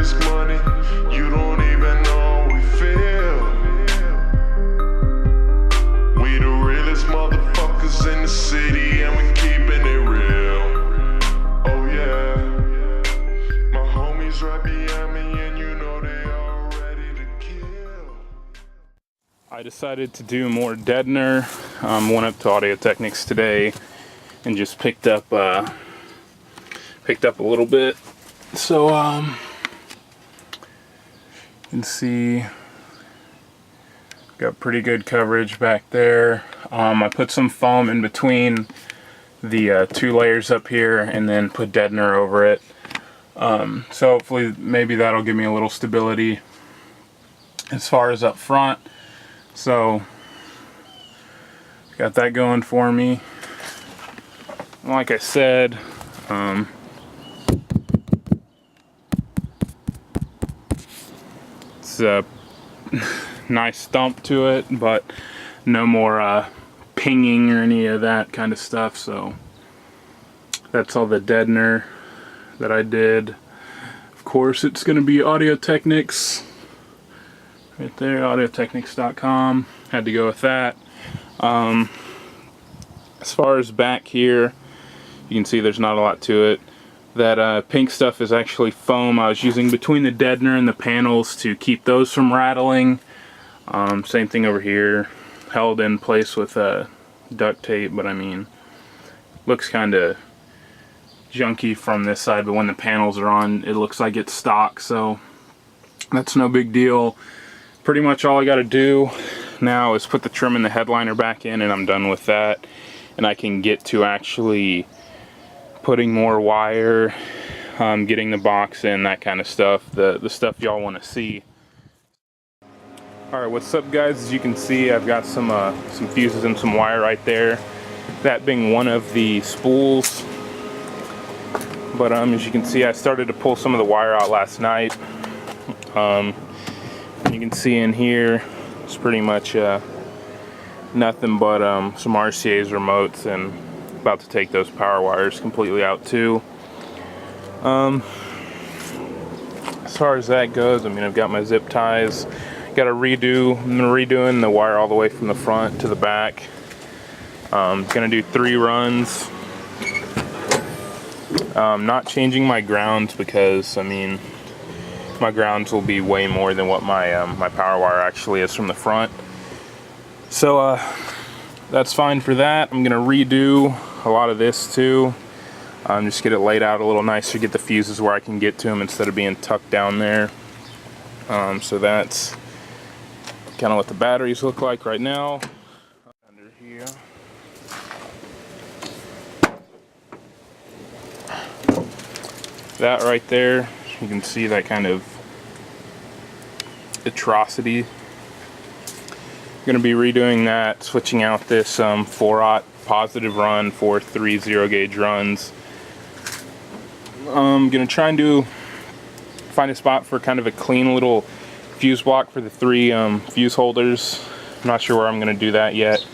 this money, you don't even know how we feel. We the realest motherfuckers in the city, and we keeping it real. Oh yeah, my homies right behind me, and you know they all ready to kill. I decided to do more Deadener. Went up to Audio Technics today and just picked up a little bit. So you can see got pretty good coverage back there. I put some foam in between the two layers up here and then put Deadener over it. So hopefully maybe that'll give me a little stability as far as up front. So got that going for me. Like I said, it's a nice thump to it, but no more pinging or any of that kind of stuff. So that's all the Deadener that I did. Of course, it's going to be Audio Technics right there, audiotechnics.com. Had to go with that. As far as back here, you can see there's not a lot to it. That pink stuff is actually foam I was using between the Deadener and the panels to keep those from rattling. Same thing over here, held in place with duct tape, but I mean, looks kind of junky from this side, but when the panels are on, it looks like it's stock, so that's no big deal. Pretty much all I got to do now is put the trim and the headliner back in, and I'm done with that, and I can get to actually putting more wire, getting the box in, that kind of stuff, the stuff y'all want to see. Alright, what's up guys? As you can see, I've got some fuses and some wire right there, that being one of the spools. But as you can see, I started to pull some of the wire out last night. You can see in here it's pretty much nothing but some RCA's remotes, and about to take those power wires completely out too. As far as that goes, I mean, I've got my zip ties. Got to redo. I'm redoing the wire all the way from the front to the back. Gonna do 3 runs. Not changing my grounds because I mean, my grounds will be way more than what my my power wire actually is from the front. So that's fine for that. I'm gonna redo a lot of this too. Just get it laid out a little nicer, get the fuses where I can get to them instead of being tucked down there. So that's kind of what the batteries look like right now. Under here. That right there, you can see that kind of atrocity. I'm going to be redoing that, switching out this 4-aught positive run for 3 0-gauge runs. I'm going to try and find a spot for kind of a clean little fuse block for the 3 fuse holders. I'm not sure where I'm going to do that yet.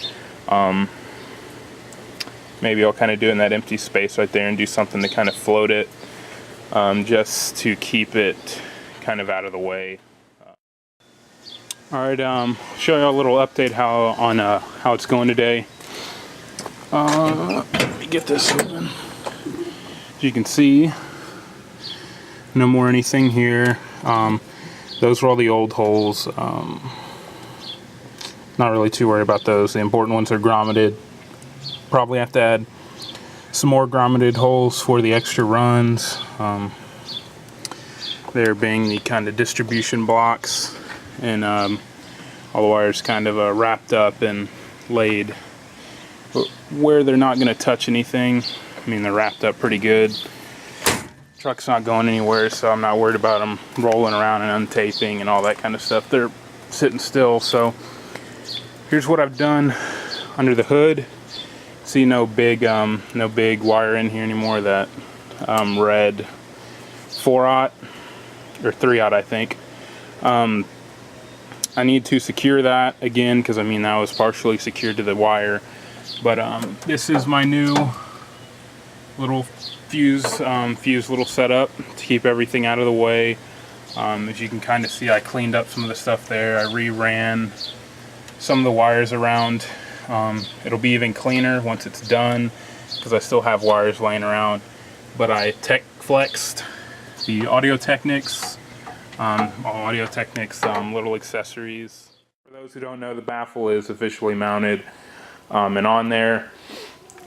Maybe I'll kind of do it in that empty space right there and do something to kind of float it, just to keep it kind of out of the way. Alright, show you a little update on how it's going today. Let me get this open. As you can see, no more anything here. Those were all the old holes. Not really too worried about those. The important ones are grommeted. Probably have to add some more grommeted holes for the extra runs. There being the kind of distribution blocks, and all the wires kind of wrapped up and laid where they're not going to touch anything. I mean, they're wrapped up pretty good. Truck's not going anywhere, so I'm not worried about them rolling around and untaping and all that kind of stuff. They're sitting still. So here's what I've done under the hood. See, no big wire in here anymore. That red 4-aught or 3-aught, I think. I need to secure that again because I mean that was partially secured to the wire. But this is my new little fuse little setup to keep everything out of the way. As you can kind of see, I cleaned up some of the stuff there. I re-ran some of the wires around. It'll be even cleaner once it's done because I still have wires laying around. But I tech flexed the Audio Technics, little accessories. For those who don't know, the baffle is officially mounted and on there.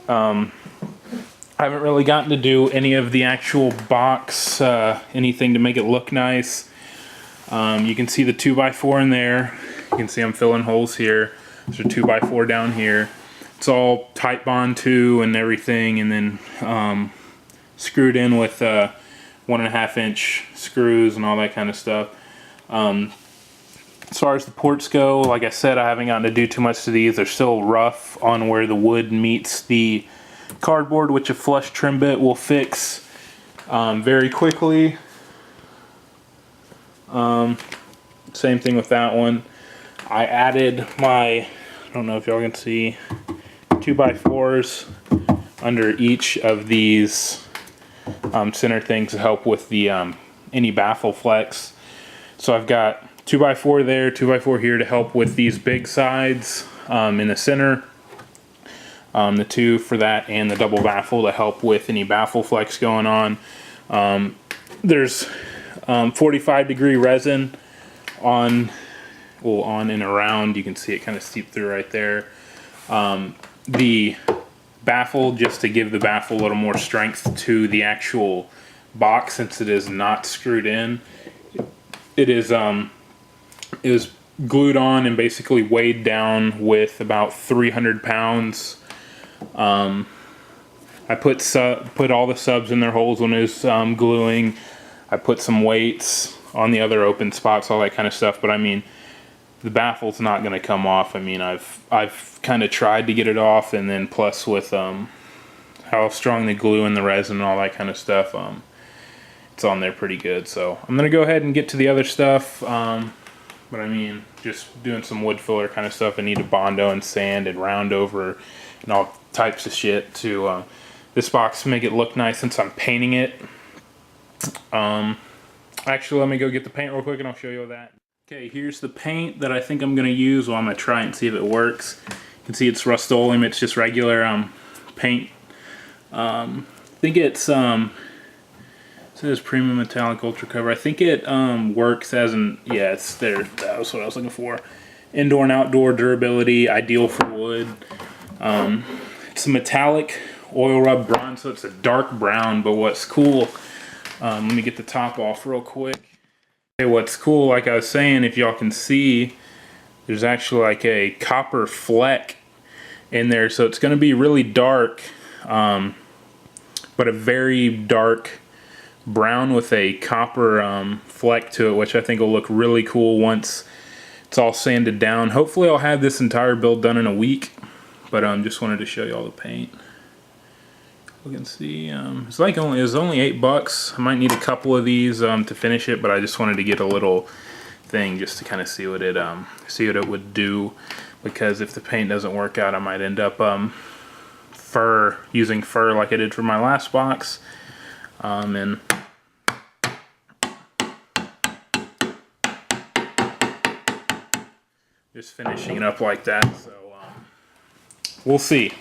I haven't really gotten to do any of the actual box, anything to make it look nice. You can see the 2x4 in there. You can see I'm filling holes here. There's a 2x4 down here. It's all Titebond 2 and everything, and then screwed in with 1.5 inch screws and all that kind of stuff. As far as the ports go, like I said, I haven't gotten to do too much to these. They're still rough on where the wood meets the cardboard, which a flush trim bit will fix very quickly. Same thing with that one. I added my, I don't know if y'all can see, 2x4s under each of these center things to help with the any baffle flex. So I've got 2x4 there, 2x4 here to help with these big sides in the center. The 2 for that, and the double baffle to help with any baffle flex going on. There's 45-degree resin on and around. You can see it kind of seep through right there. The baffle, just to give the baffle a little more strength to the actual box, since it is not screwed in. It is glued on and basically weighed down with about 300 pounds. I put all the subs in their holes when it was gluing. I put some weights on the other open spots, all that kind of stuff. But I mean, the baffle's not going to come off. I mean, I've kind of tried to get it off, and then plus with how strong the glue and the resin and all that kind of stuff, it's on there pretty good. So I'm going to go ahead and get to the other stuff. But I mean, just doing some wood filler kind of stuff. I need to Bondo and sand and round over and all types of shit to this box to make it look nice since I'm painting it. Actually, let me go get the paint real quick and I'll show you that. Okay, here's the paint that I think I'm going to use. Well, I'm going to try and see if it works. You can see it's Rust-Oleum. It's just regular paint. I think it's it says premium metallic ultra cover. I think it works as an, yeah, it's there. That was what I was looking for. Indoor and outdoor durability, ideal for wood. It's a metallic oil rub bronze, so it's a dark brown. But what's cool, let me get the top off real quick. Okay, what's cool, like I was saying, if y'all can see, there's actually like a copper fleck in there, so it's going to be really dark, but a very dark brown with a copper fleck to it, which I think will look really cool once it's all sanded down. Hopefully I'll have this entire build done in a week, but just wanted to show you all the paint. You can see it's like it was only $8. I might need a couple of these to finish it, but I just wanted to get a little thing just to kind of see what it would do, because if the paint doesn't work out, I might end up using fur like I did for my last box. And just finishing it up like that. So we'll see.